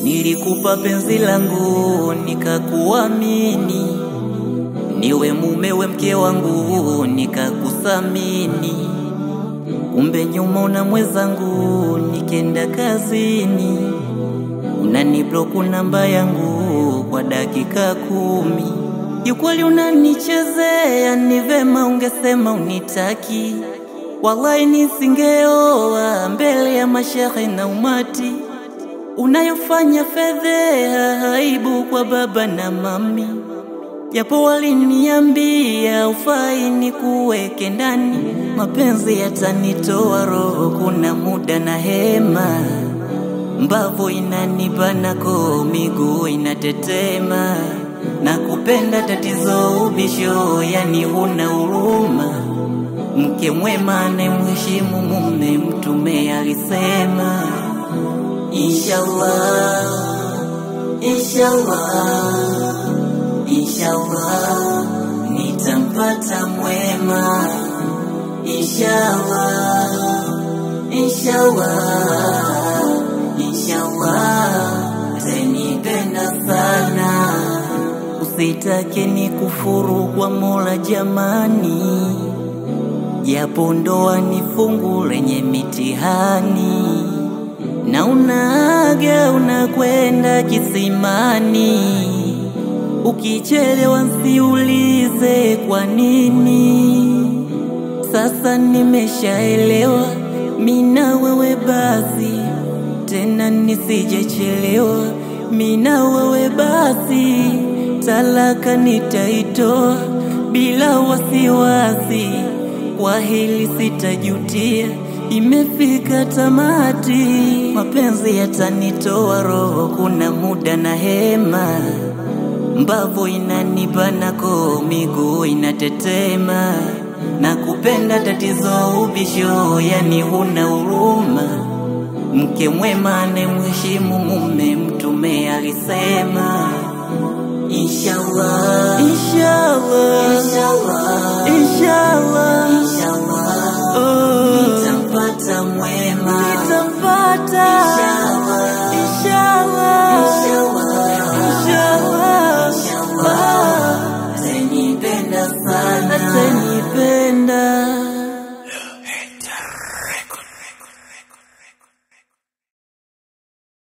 Nilikupa penzi langu nikakuamini, niwe mumewe mke wangu nikakusamini. Kumbe nyuma una mwezangu nikenda kazini, unanibloku namba yangu kwa dakika 10. Yukweli unanichezea, ni vema ungesema unitaki. Wallahi nisingeoa mbele ya mashehe na umati. Unayofanya fedheha, aibu kwa baba na mami. Japo waliniambia ufai nikuweke ndani, mapenzi yatanitoa roho, kuna muda na hema. Mbavu inanibana ko miguu inatetema, na kupenda tatizo ubisho, yani huna huruma. Mke mwema anemheshimu mume, Mtume alisema. Inshallah, inshallah, inshallah nitampata mwema. Inshallah, inshallah, inshallah atanipenda sana. Usitake ni kufuru kwa Mola jamani, japo ndoa ni fungu lenye mitihani. Na unaga unakwenda kisimani, ukichelewa nsiulize kwa nini. Sasa nimeshaelewa, mina wewe basi, tena nisijechelewa, mina wewe basi. Talaka nitaitoa bila wasiwasi, kwa hili sitajutia, imefika tamati. Mapenzi yatanitoa roho, kuna muda na hema. Mbavu inanibana ko miguu inatetema, na kupenda tatizo ubisho, yani huna huruma. Mke mwema anemheshimu mume, Mtume alisema. Inshallah, inshallah, inshallah, inshallah, inshallah nitampata mwema.